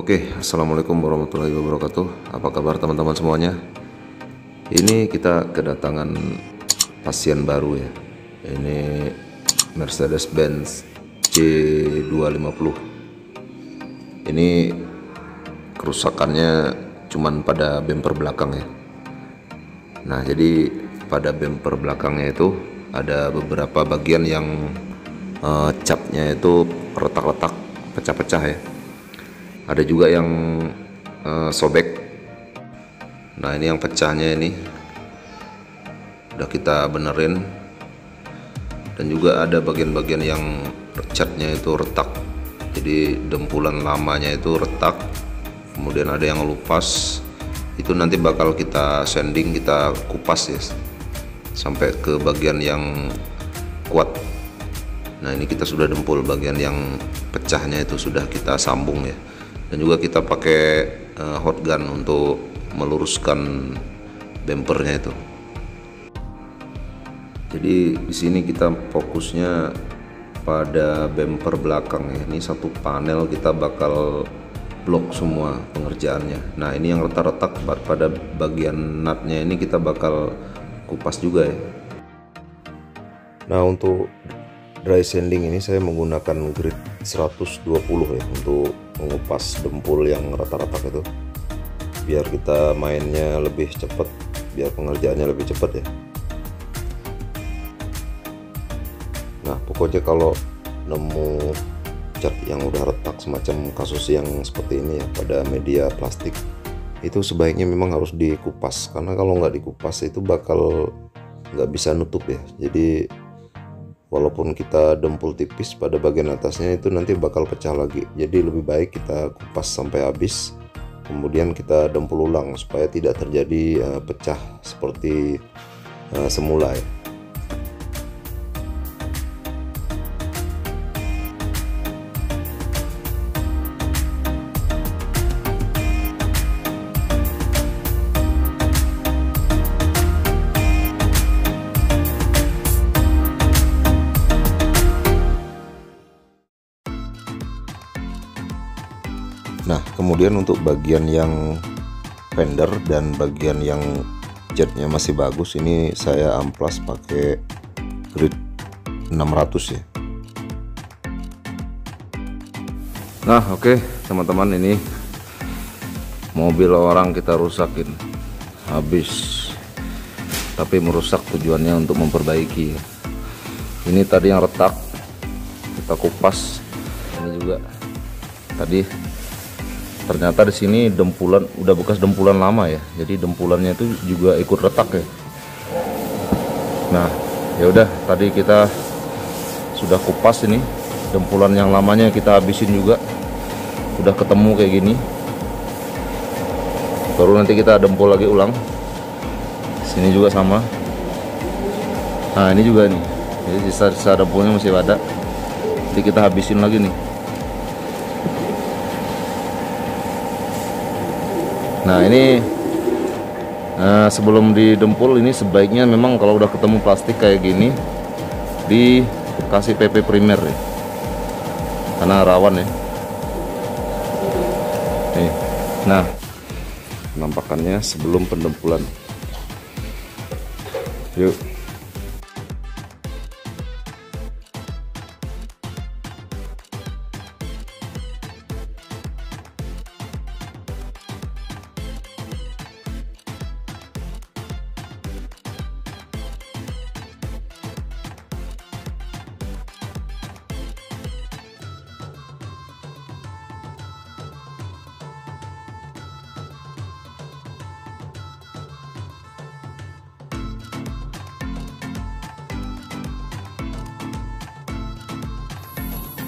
Oke, assalamualaikum warahmatullahi wabarakatuh. Apa kabar teman-teman semuanya? Ini kita kedatangan pasien baru ya. Ini Mercedes-Benz C250. Ini kerusakannya cuman pada bumper belakang ya. Nah, jadi pada bumper belakangnya itu ada beberapa bagian yang capnya itu retak-retak, pecah-pecah ya. Ada juga yang sobek. Nah, ini yang pecahnya ini udah kita benerin, dan juga ada bagian-bagian yang catnya itu retak, jadi dempulan lamanya itu retak. Kemudian ada yang lupas, itu nanti bakal kita sanding, kita kupas ya sampai ke bagian yang kuat. Nah, ini kita sudah dempul bagian yang pecahnya, itu sudah kita sambung ya. Dan juga kita pakai hot gun untuk meluruskan bumpernya itu. Jadi di sini kita fokusnya pada bumper belakang ya. Ini satu panel kita bakal blok semua pengerjaannya. Nah, ini yang retak-retak pada bagian nutnya ini kita bakal kupas juga ya. Nah, untuk dry sanding ini saya menggunakan grit 120 ya untuk mengupas dempul yang retak-retak itu, biar kita mainnya lebih cepat, biar pengerjaannya lebih cepat ya. Nah, pokoknya kalau nemu cat yang udah retak semacam kasus yang seperti ini ya pada media plastik, itu sebaiknya memang harus dikupas, karena kalau nggak dikupas itu bakal nggak bisa nutup ya. Jadi walaupun kita dempul tipis pada bagian atasnya, itu nanti bakal pecah lagi. Jadi lebih baik kita kupas sampai habis, kemudian kita dempul ulang supaya tidak terjadi pecah seperti semula ya. Nah, kemudian untuk bagian yang fender dan bagian yang jetnya masih bagus, ini saya amplas pakai grit 600 ya. Nah, oke teman-teman, ini mobil orang kita rusakin habis, tapi merusak tujuannya untuk memperbaiki. Ini tadi yang retak kita kupas. Ini juga tadi ternyata di sini dempulan, udah bekas dempulan lama ya, jadi dempulannya itu juga ikut retak ya. Nah, ya udah, tadi kita sudah kupas, ini dempulan yang lamanya kita habisin juga, udah ketemu kayak gini. Baru nanti kita dempul lagi ulang. Sini juga sama. Nah, ini juga nih, jadi sisa dempulnya masih ada, nanti kita habisin lagi nih. Nah, ini sebelum didempul ini sebaiknya memang kalau udah ketemu plastik kayak gini dikasih PP primer ya, karena rawan ya. Nih, nah penampakannya sebelum pendempulan. Yuk.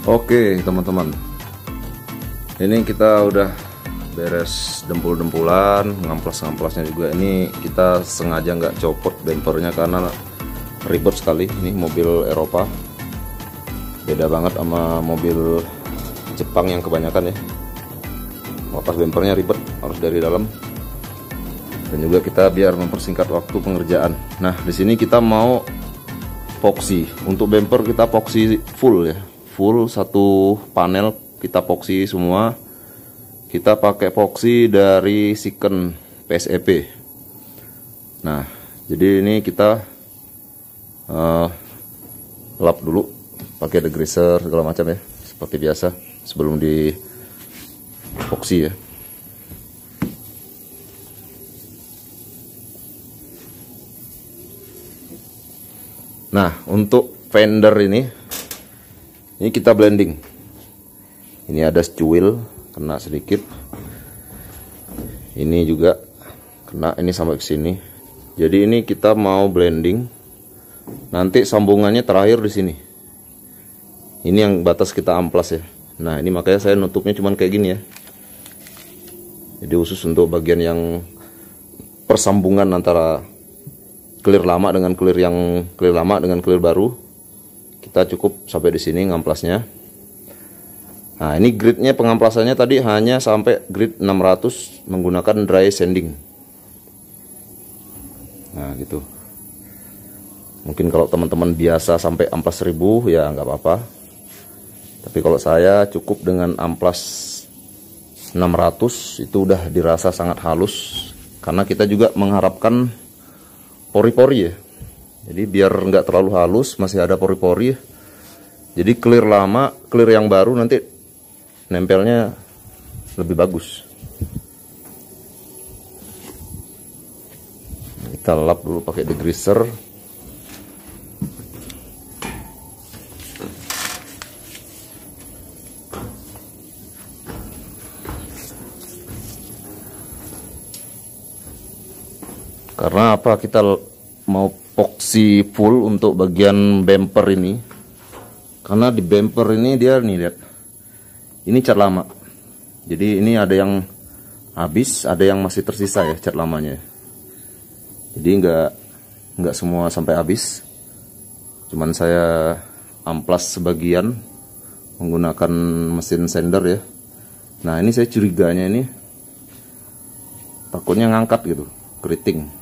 Oke teman-teman, ini kita udah beres dempul-dempulan, ngamplas-ngamplasnya juga. Ini kita sengaja nggak copot bumpernya karena ribet sekali. Ini mobil Eropa, beda banget sama mobil Jepang yang kebanyakan ya. Lepas bumpernya ribet, harus dari dalam. Dan juga kita biar mempersingkat waktu pengerjaan. Nah, di sini kita mau epoxy. Untuk bumper kita epoxy full ya. Full satu panel kita epoxy semua. kita pakai epoxy dari Siken PSEP. Nah, jadi ini kita lap dulu pakai degreaser segala macam ya, seperti biasa sebelum di epoxy ya. Nah, untuk fender ini kita blending. Ini ada scuil kena sedikit. Ini juga kena, ini sampai ke sini. Jadi ini kita mau blending. Nanti sambungannya terakhir di sini. Ini yang batas kita amplas ya. Nah, ini makanya saya nutupnya cuman kayak gini ya. Jadi khusus untuk bagian yang persambungan antara clear lama dengan clear baru, kita cukup sampai di sini ngamplasnya. Nah, ini gridnya pengamplasannya tadi hanya sampai grid 600 menggunakan dry sanding. Nah, gitu. Mungkin kalau teman-teman biasa sampai amplas 1000 ya nggak apa-apa. Tapi kalau saya cukup dengan amplas 600 itu udah dirasa sangat halus. Karena kita juga mengharapkan pori-pori ya. Jadi biar nggak terlalu halus, masih ada pori-pori ya. Jadi clear lama, clear yang baru nanti nempelnya lebih bagus. Kita lap dulu pakai degreaser. Karena apa, kita mau epoxy full untuk bagian bumper ini. Karena di bumper ini dia nih lihat. Ini cat lama. Jadi ini ada yang habis, ada yang masih tersisa ya cat lamanya. Jadi nggak semua sampai habis. Cuman saya amplas sebagian menggunakan mesin sander ya. Nah, ini saya curiganya ini takutnya ngangkat gitu, keriting.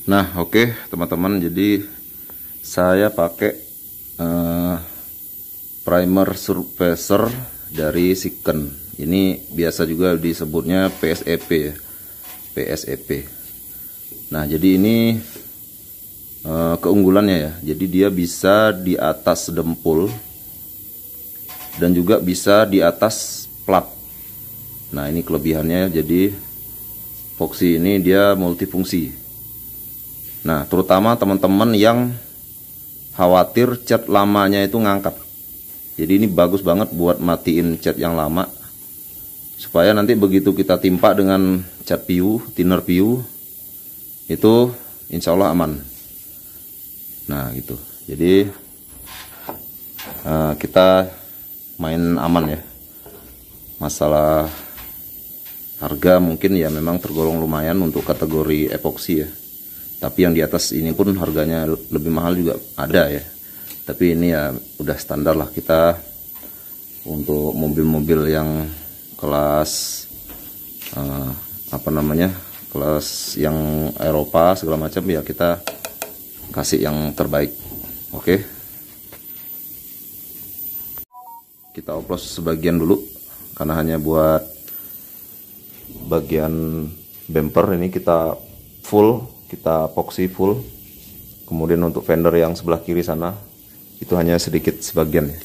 Nah, oke teman-teman, jadi saya pakai primer surfacer dari Siken. Ini biasa juga disebutnya PSEP ya, PSEP. Nah, jadi ini keunggulannya ya. Jadi dia bisa di atas dempul dan juga bisa di atas plat. Nah, ini kelebihannya. Jadi epoxy ini dia multifungsi. Nah, terutama teman-teman yang khawatir cat lamanya itu ngangkat. Jadi ini bagus banget buat matiin cat yang lama. Supaya nanti begitu kita timpa dengan cat PU, thinner PU, itu insya Allah aman. Nah, gitu. Jadi kita main aman ya. Masalah harga mungkin ya memang tergolong lumayan untuk kategori epoxy ya. Tapi yang di atas ini pun harganya lebih mahal juga ada ya. Tapi ini ya udah standar lah kita untuk mobil-mobil yang kelas kelas yang Eropa segala macam ya, kita kasih yang terbaik. Oke. Kita oplos sebagian dulu karena hanya buat bagian bumper ini kita full. Kita epoxy full. Kemudian untuk fender yang sebelah kiri sana itu hanya sedikit sebagian ya.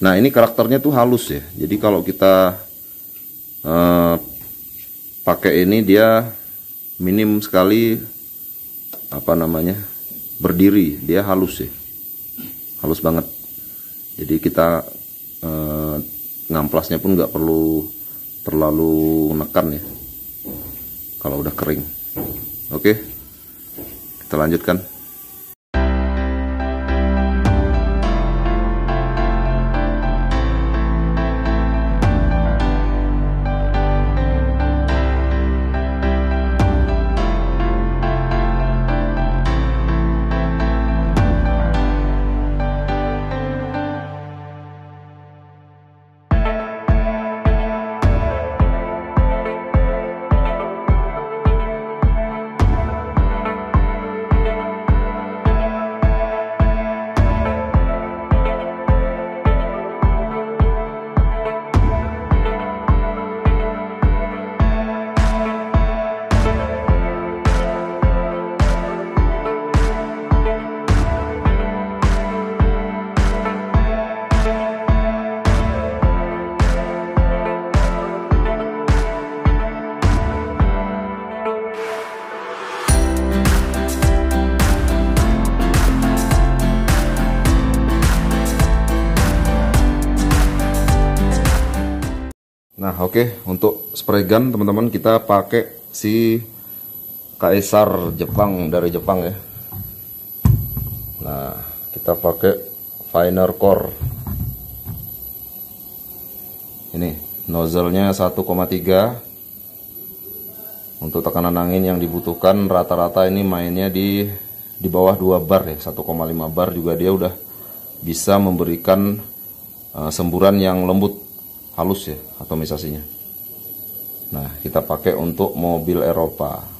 Nah, ini karakternya tuh halus ya. Jadi kalau kita pakai ini dia minim sekali berdiri, dia halus ya. Halus banget. Jadi kita ngamplasnya pun nggak perlu terlalu menekan ya. Kalau udah kering. Oke. Kita lanjutkan. Nah, oke, untuk spray gun teman-teman kita pakai si Caesar Jepang, dari Jepang ya. Nah, kita pakai finer core. Ini nozzle-nya 1,3. Untuk tekanan angin yang dibutuhkan rata-rata ini mainnya di bawah 2 bar ya, 1,5 bar juga dia udah bisa memberikan semburan yang lembut, halus ya atomisasinya. Nah, kita pakai untuk mobil Eropa.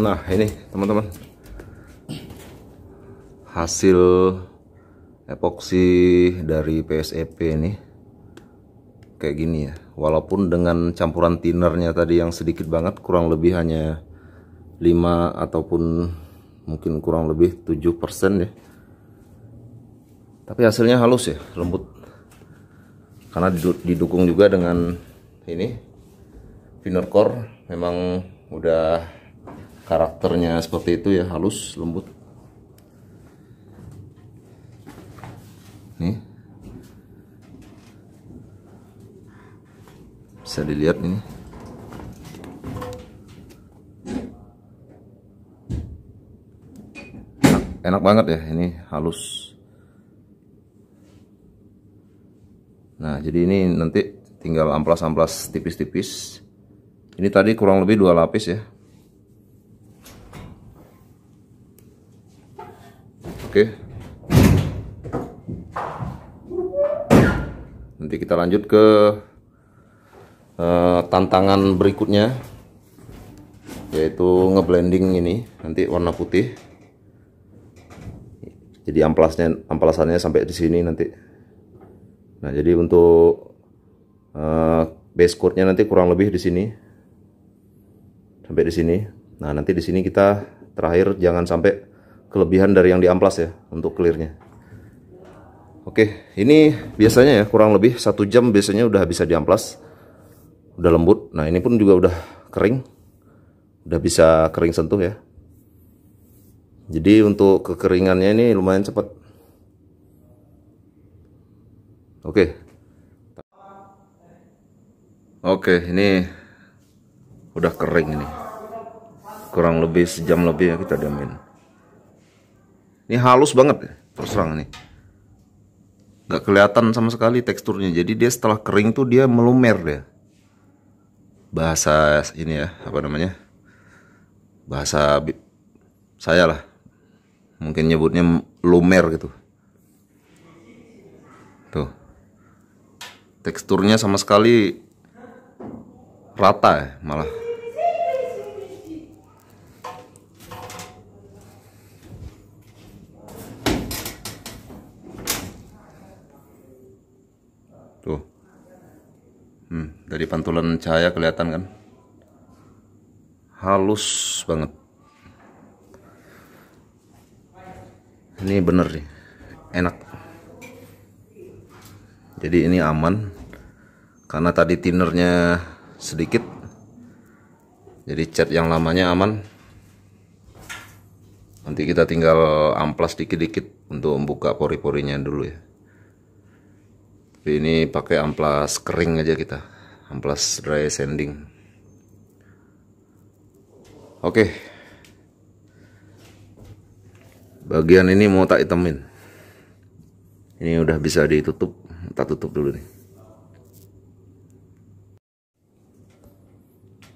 Nah, ini teman-teman hasil epoksi dari PSEP ini kayak gini ya. Walaupun dengan campuran thinnernya tadi yang sedikit banget, kurang lebih hanya 5 ataupun mungkin kurang lebih 7% ya, tapi hasilnya halus ya, lembut, karena didukung juga dengan ini finer core. Memang udah karakternya seperti itu ya, halus, lembut. Nih bisa dilihat ini. Enak banget ya, ini halus. Nah, jadi ini nanti tinggal amplas-amplas tipis-tipis. Ini tadi kurang lebih 2 lapis ya. Oke. Nanti kita lanjut ke tantangan berikutnya, yaitu ngeblending ini nanti warna putih. Jadi amplasannya sampai di sini nanti. Nah, jadi untuk base coatnya nanti kurang lebih di sini sampai di sini. Nah, nanti di sini kita terakhir jangan sampai kelebihan dari yang diamplas ya untuk clearnya. Oke, ini biasanya ya kurang lebih 1 jam biasanya udah bisa diamplas, udah lembut. Nah, ini pun juga udah kering, udah bisa kering sentuh ya. Jadi untuk kekeringannya ini lumayan cepat. Oke. Oke, ini udah kering ini. Kurang lebih sejam lebih ya kita diamin. Ini halus banget ya, terus terang ini. Gak kelihatan sama sekali teksturnya. Jadi dia setelah kering tuh dia melumer dia. Bahasa ini ya, apa namanya? Bahasa saya lah. Mungkin nyebutnya lumer gitu. Tuh. Teksturnya sama sekali rata ya, malah. Tuh. Dari pantulan cahaya kelihatan kan? Halus banget. Ini bener nih, enak. Jadi ini aman. Karena tadi tinernya sedikit. Jadi cat yang lamanya aman. Nanti kita tinggal amplas dikit-dikit untuk membuka pori-porinya dulu ya. Tapi ini pakai amplas kering aja kita, amplas dry sanding. Oke. Bagian ini mau tak hitamin. Ini udah bisa ditutup, tak tutup dulu nih.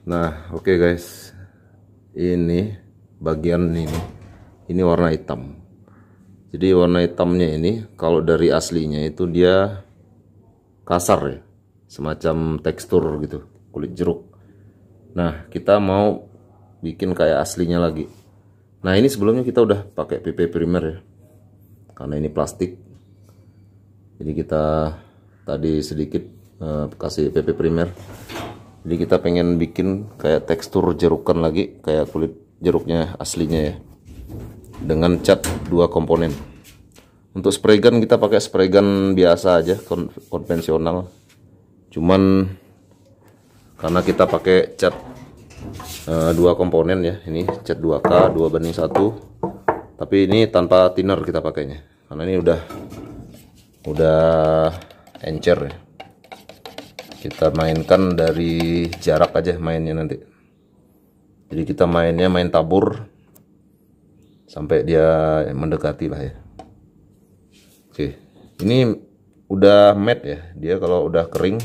Nah, oke guys. Ini bagian ini warna hitam. Jadi warna hitamnya ini kalau dari aslinya itu dia kasar ya, semacam tekstur gitu, kulit jeruk. Nah, kita mau bikin kayak aslinya lagi. Nah, ini sebelumnya kita udah pakai PP primer ya, karena ini plastik. Jadi kita tadi sedikit kasih PP primer. Jadi kita pengen bikin kayak tekstur jerukan lagi, kayak kulit jeruknya aslinya ya, dengan cat 2 komponen. Untuk spray gun kita pakai spray gun biasa aja, konvensional. Cuman karena kita pakai cat 2 komponen ya, ini cat 2K 2:1. Tapi ini tanpa thinner kita pakainya, karena ini udah encer ya. Kita mainkan dari jarak aja mainnya nanti. Jadi kita main tabur sampai dia mendekati lah ya. Oke, ini udah matte ya. Dia kalau udah kering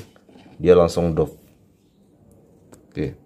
dia langsung doff. Oke.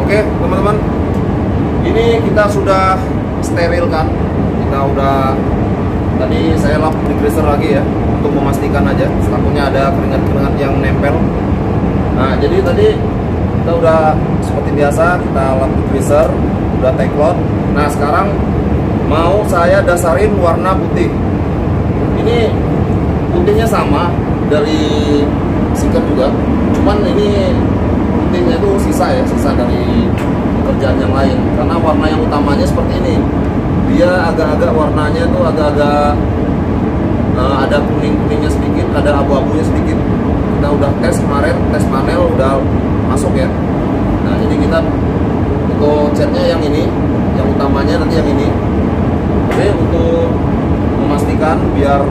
Oke teman-teman, ini kita sudah sterilkan. Kita udah tadi saya lap di greaser lagi ya, untuk memastikan aja, takutnya ada keringat-keringat yang nempel. Nah jadi tadi kita udah seperti biasa, kita lap di greaser, udah take load. Nah sekarang mau saya dasarin warna putih. Ini putihnya sama dari Seeker juga, cuman ini putihnya itu sisa dari pekerjaan yang lain, karena warna yang utamanya seperti ini, dia agak-agak warnanya tuh agak-agak ada kuning-kuningnya sedikit, ada abu-abunya sedikit. Kita udah tes kemarin, tes panel udah masuk ya. Nah jadi kita untuk catnya yang ini, yang utamanya nanti yang ini. Oke, untuk memastikan biar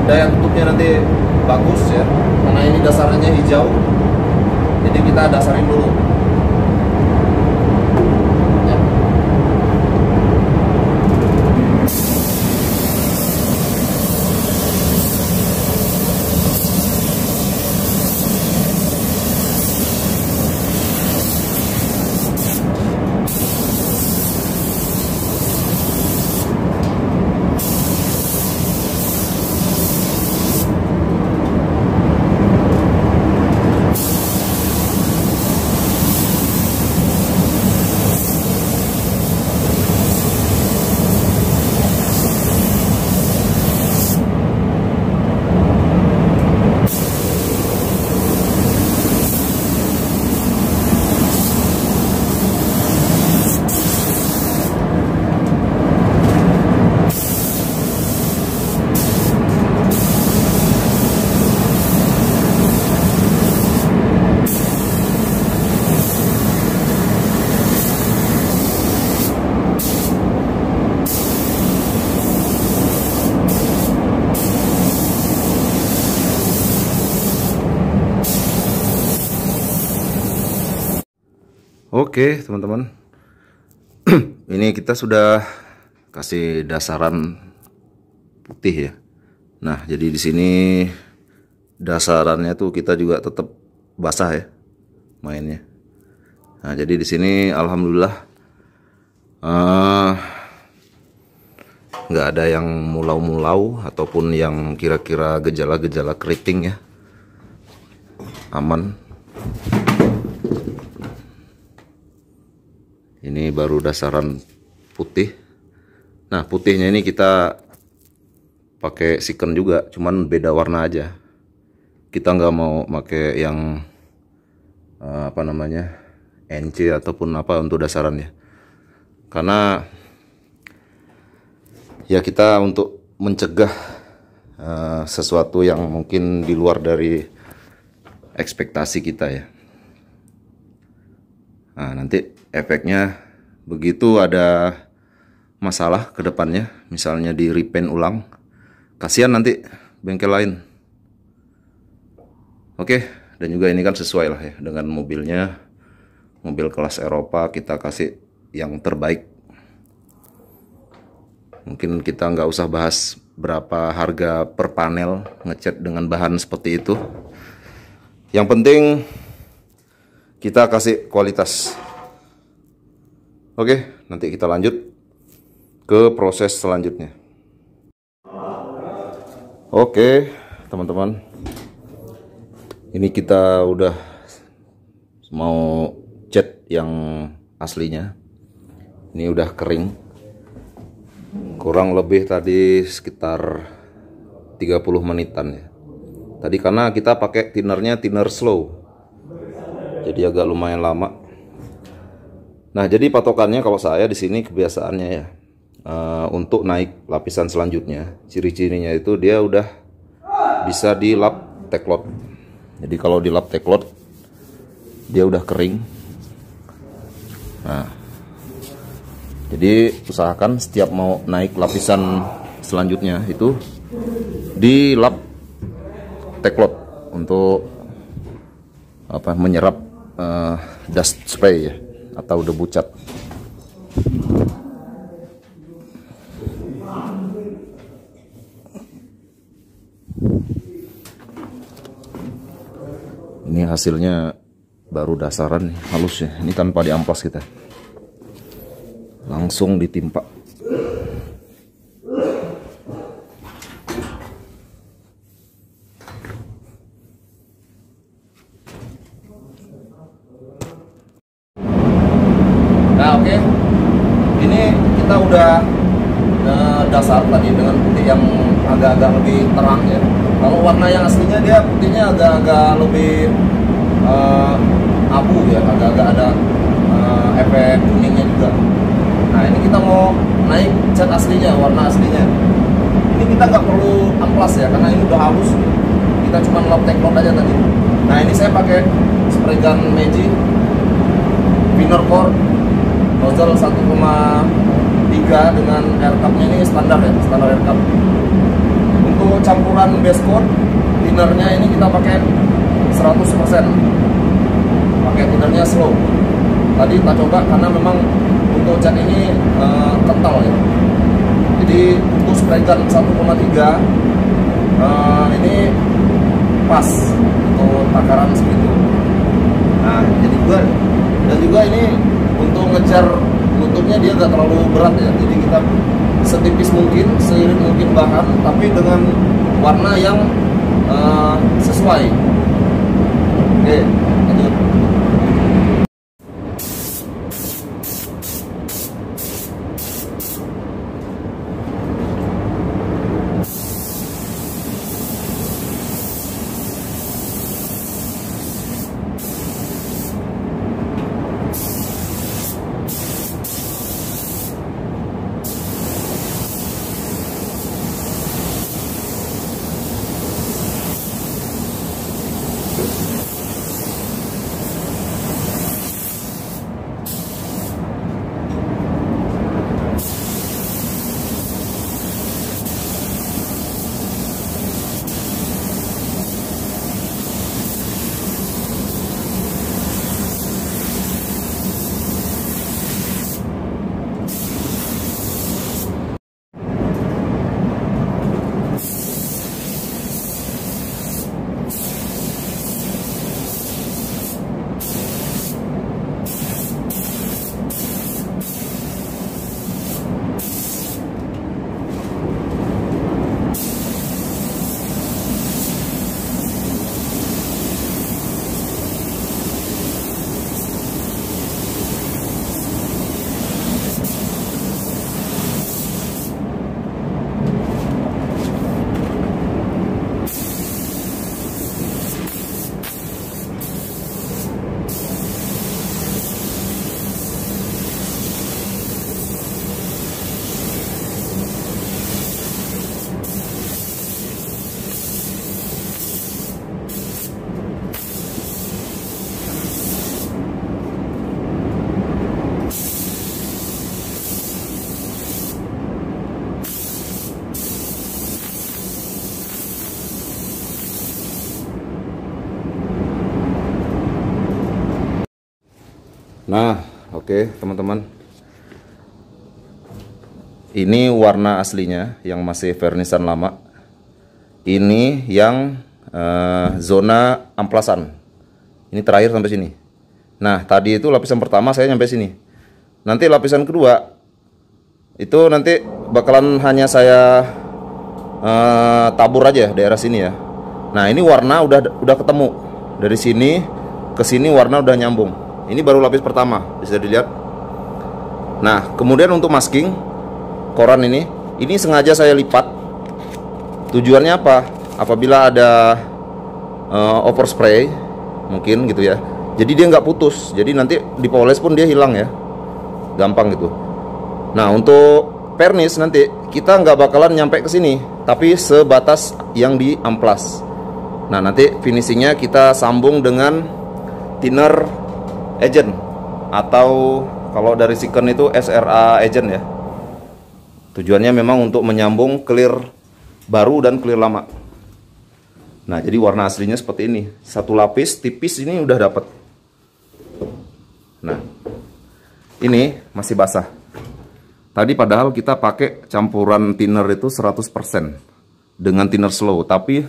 daya tutupnya nanti bagus ya, karena ini dasarnya hijau. Jadi kita dasarin dulu. Ya. Oke, teman-teman. Ini kita sudah kasih dasaran putih ya. Nah, jadi di sini dasarannya tuh kita juga tetap basah ya mainnya. Nah, jadi di sini alhamdulillah nggak ada yang mulau-mulau ataupun yang kira-kira gejala-gejala keriting ya. Aman. Ini baru dasaran putih. Nah, putihnya ini kita pakai siken juga, cuman beda warna aja. Kita nggak mau pakai yang apa namanya, NC ataupun apa untuk dasarannya, karena ya kita untuk mencegah sesuatu yang mungkin di luar dari ekspektasi kita ya. Nah, nanti efeknya begitu ada masalah ke depannya, misalnya di repaint ulang, kasihan nanti bengkel lain. Oke, dan juga ini kan sesuai lah ya dengan mobilnya, mobil kelas Eropa, kita kasih yang terbaik. Mungkin kita nggak usah bahas berapa harga per panel ngecat dengan bahan seperti itu. Yang penting kita kasih kualitas. Oke, nanti kita lanjut ke proses selanjutnya. Oke, teman-teman. Ini kita udah mau cat yang aslinya. Ini udah kering. Kurang lebih tadi sekitar 30 menitan ya. Tadi karena kita pakai thinnernya thinner slow, jadi agak lumayan lama. Nah, jadi patokannya kalau saya di sini kebiasaannya ya, untuk naik lapisan selanjutnya, ciri-cirinya itu dia udah bisa dilap teklot. Jadi kalau dilap teklot dia udah kering. Nah, jadi usahakan setiap mau naik lapisan selanjutnya itu dilap teklot untuk apa, menyerap dust spray ya, atau debu cat. Ini hasilnya baru dasaran nih, halus ya. Ini tanpa diamplas kita, langsung ditimpa. Nah, oke. Ini kita udah dasar tadi dengan putih yang agak-agak lebih terang ya. Kalau warna yang aslinya dia putihnya agak-agak lebih abu ya, agak-agak ada efek kuningnya juga. Nah, ini kita mau naik cat aslinya, warna aslinya. Ini kita nggak perlu amplas ya, karena ini udah halus. Kita cuma lap teklot aja tadi. Nah, ini saya pakai spray gun Magic Winner Core nozzle 1,3 dengan air cup-nya ini standar ya, standar air cup. Untuk campuran base coat, thinnernya ini kita pakai 100%. Pakai thinnernya slow. Tadi kita coba karena memang untuk cat ini kental ya. Jadi untuk spray gun 1,3 ini pas untuk takaran segitu. Nah, jadi juga, dan juga ini untuk ngejar lututnya dia nggak terlalu berat ya. Jadi kita setipis mungkin, seirit mungkin bahan, tapi dengan warna yang sesuai. Oke, lanjut. Nah, oke teman-teman. Ini warna aslinya yang masih vernisan lama. Ini yang zona amplasan. Ini terakhir sampai sini. Nah, tadi itu lapisan pertama saya nyampe sini. Nanti lapisan kedua itu nanti bakalan hanya saya tabur aja daerah sini ya. Nah, ini warna udah ketemu. Dari sini ke sini warna udah nyambung. Ini baru lapis pertama, bisa dilihat. Nah, kemudian untuk masking koran ini sengaja saya lipat. Tujuannya apa? Apabila ada overspray mungkin gitu ya. Jadi dia nggak putus. Jadi nanti dipoles pun dia hilang ya. Gampang gitu. Nah, untuk vernis nanti kita nggak bakalan nyampe ke sini, tapi sebatas yang di amplas. Nah, nanti finishingnya kita sambung dengan thinner agent atau kalau dari Sikon itu SRA agent ya. Tujuannya memang untuk menyambung clear baru dan clear lama. Nah, jadi warna aslinya seperti ini. Satu lapis tipis ini udah dapat. Nah, ini masih basah. Tadi padahal kita pakai campuran thinner itu 100% dengan thinner slow, tapi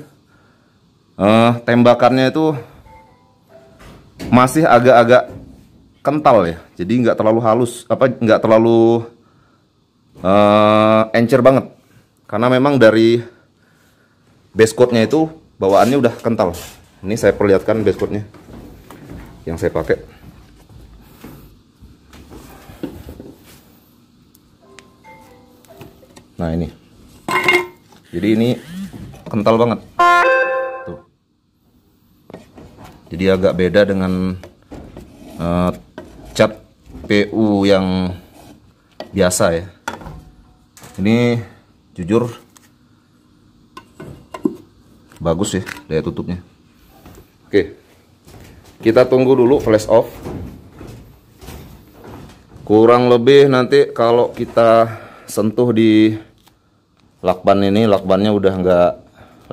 tembakannya itu masih agak-agak kental ya. Jadi nggak terlalu halus, nggak terlalu encer banget. Karena memang dari base coatnya itu bawaannya udah kental. Ini saya perlihatkan base coatnya yang saya pakai. Nah, ini. Jadi ini kental banget. Tuh. Jadi agak beda dengan cat PU yang biasa ya. Ini jujur bagus ya daya tutupnya. Oke, kita tunggu dulu flash off. Kurang lebih nanti kalau kita sentuh di lakban ini, lakbannya udah nggak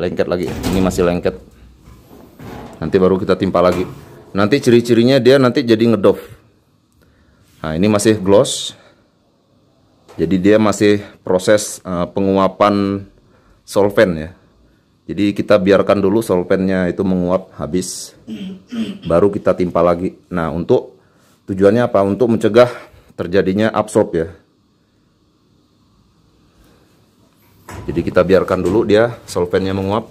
lengket lagi. Ini masih lengket. Nanti baru kita timpa lagi. Nanti ciri-cirinya dia nanti jadi ngedove. Nah, ini masih gloss. Jadi dia masih proses penguapan solvent ya. Jadi kita biarkan dulu solventnya itu menguap habis, baru kita timpa lagi. Nah, untuk tujuannya apa? Untuk mencegah terjadinya absorb ya. Jadi kita biarkan dulu dia solventnya menguap,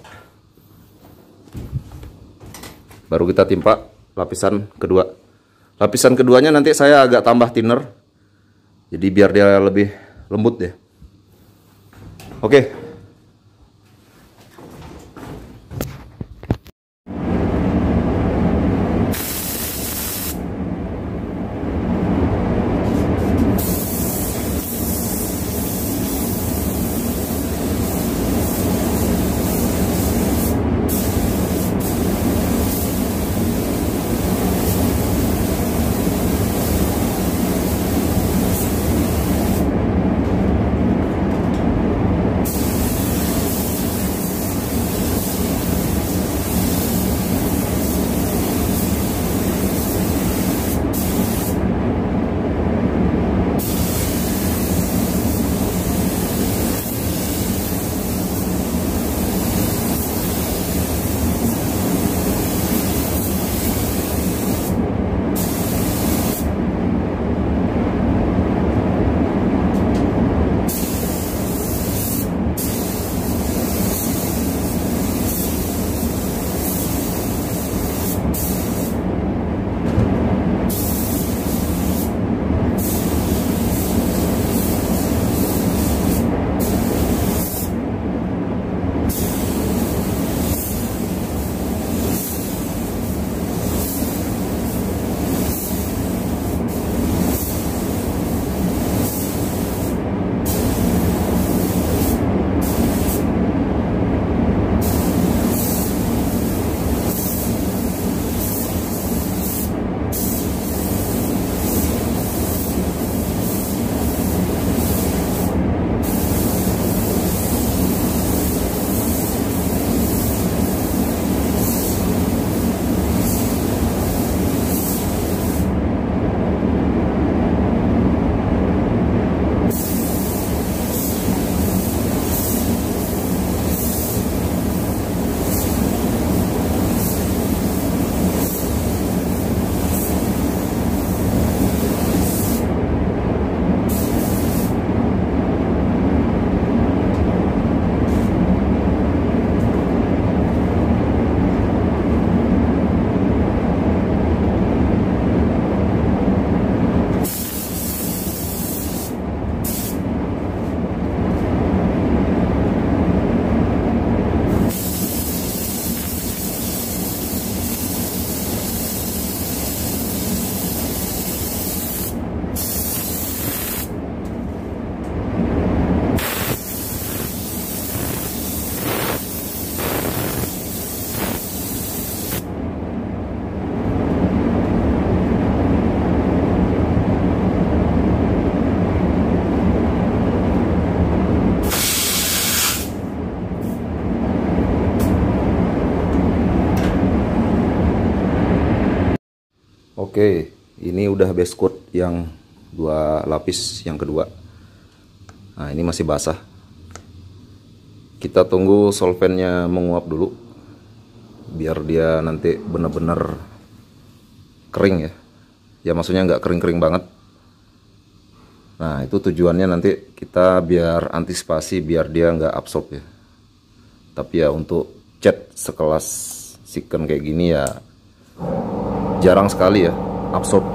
baru kita timpa lapisan kedua. Lapisan keduanya nanti saya agak tambah thinner. Jadi biar dia lebih lembut ya. Oke. Oke, ini udah base coat yang 2 lapis yang kedua. Nah, ini masih basah. Kita tunggu solvennya menguap dulu, biar dia nanti bener-bener kering ya. Ya maksudnya nggak kering-kering banget. Nah, itu tujuannya nanti kita biar antisipasi biar dia nggak absorb ya. Tapi ya untuk cat sekelas Siken kayak gini ya jarang sekali ya absorb.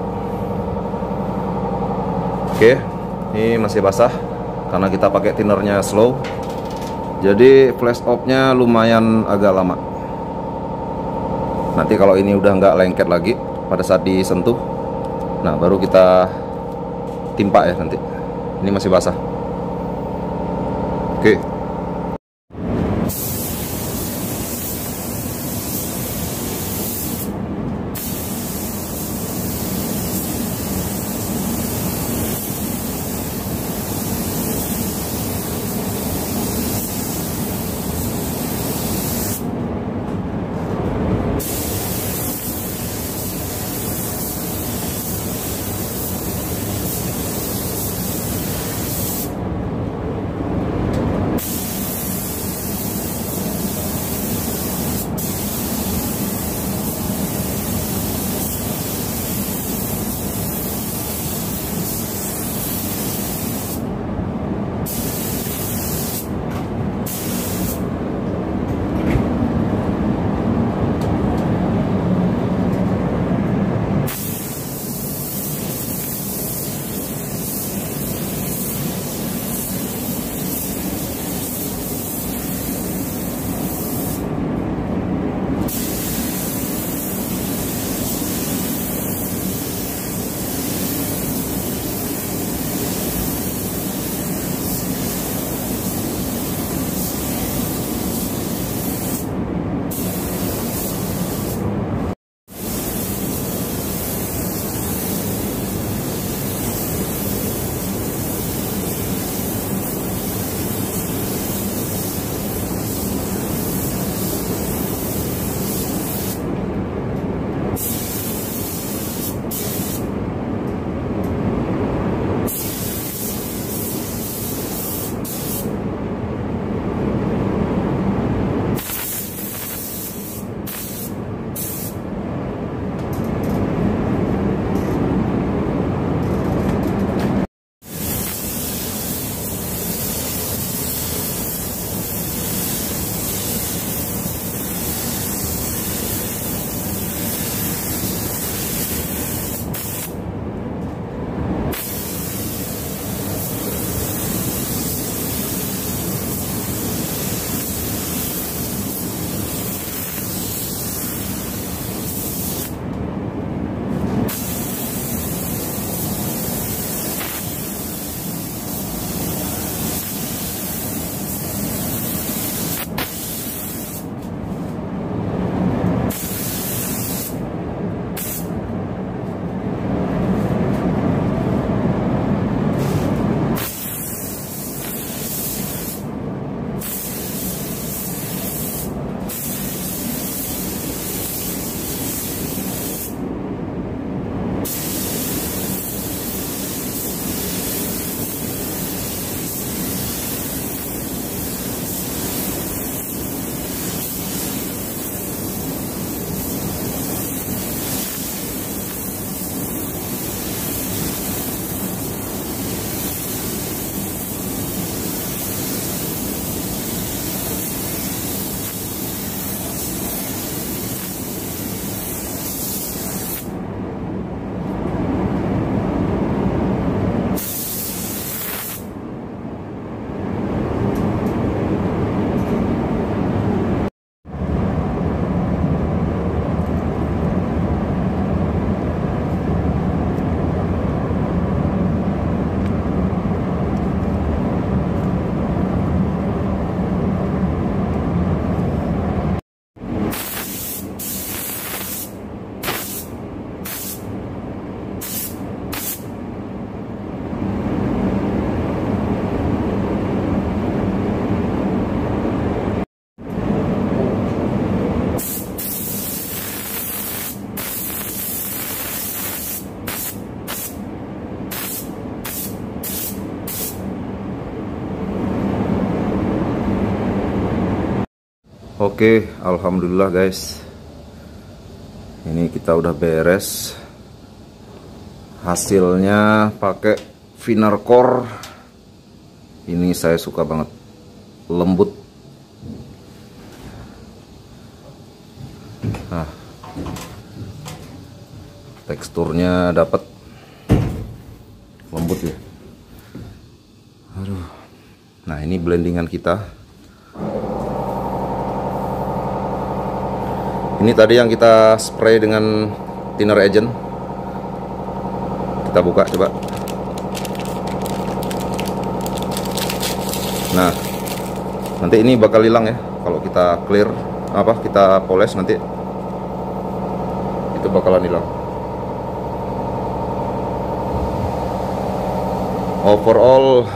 Oke, ini masih basah karena kita pakai thinnernya slow. Jadi flash off-nya lumayan agak lama. Nanti kalau ini udah nggak lengket lagi pada saat disentuh, nah baru kita timpa ya nanti. Ini masih basah. Oke. Oke, alhamdulillah guys. Ini kita udah beres. Hasilnya pakai Finarcore. Ini saya suka banget. Lembut. Nah, teksturnya dapat lembut ya. Aduh. Nah, ini blendingan kita. Ini tadi yang kita spray dengan thinner agent. Kita buka coba. Nah, nanti ini bakal hilang ya kalau kita clear kita poles, nanti itu bakalan hilang. Overall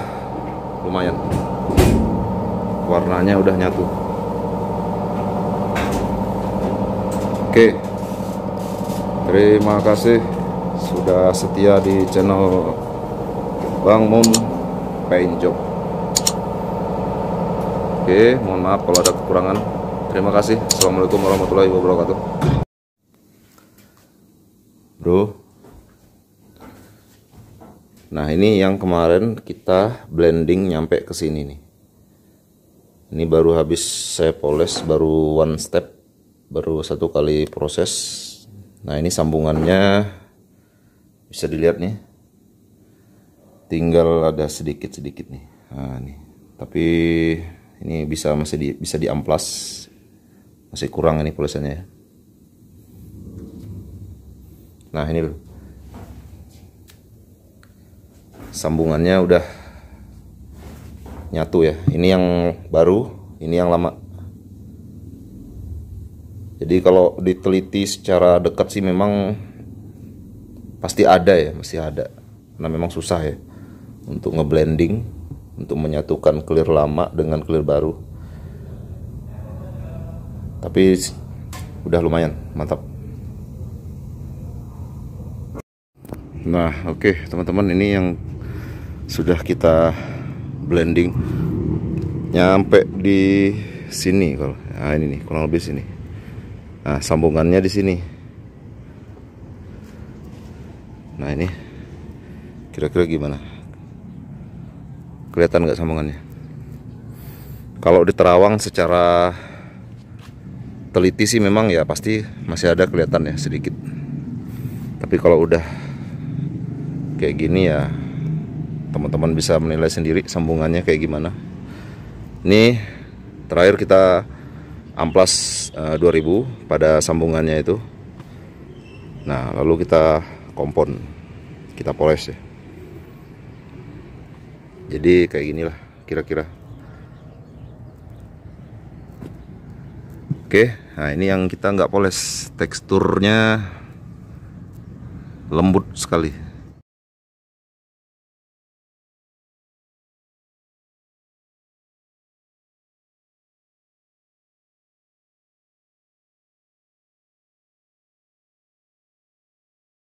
lumayan, warnanya udah nyatu. Oke, terima kasih sudah setia di channel Bang Mun Paint Job. Oke, mohon maaf kalau ada kekurangan. Terima kasih. Assalamualaikum warahmatullahi wabarakatuh. Bro, nah ini yang kemarin kita blending nyampe ke sini nih. Ini baru habis saya poles, baru one step, baru satu kali proses. Nah ini sambungannya bisa dilihat nih, tinggal ada sedikit nih. Nah nih, tapi ini bisa diamplas, masih kurang ini polesannya ya. Nah ini loh, sambungannya udah nyatu ya. Ini yang baru, ini yang lama. Jadi kalau diteliti secara dekat sih memang pasti ada ya, masih ada. Karena memang susah ya untuk ngeblending, untuk menyatukan clear lama dengan clear baru. Tapi udah lumayan, mantap. Nah, oke, teman-teman, ini yang sudah kita blending nyampe di sini kalau. Nah, ini nih kurang lebih sini. Nah, sambungannya di sini. Nah, ini kira-kira gimana? Kelihatan nggak sambungannya? Kalau di terawang secara teliti sih memang ya pasti masih ada kelihatan ya sedikit. Tapi kalau udah kayak gini ya teman-teman bisa menilai sendiri sambungannya kayak gimana. Ini terakhir kita amplas 2000 pada sambungannya itu. Nah lalu kita kompon, kita poles ya. Jadi kayak ginilah kira-kira. Oke, nah ini yang kita nggak poles, teksturnya lembut sekali.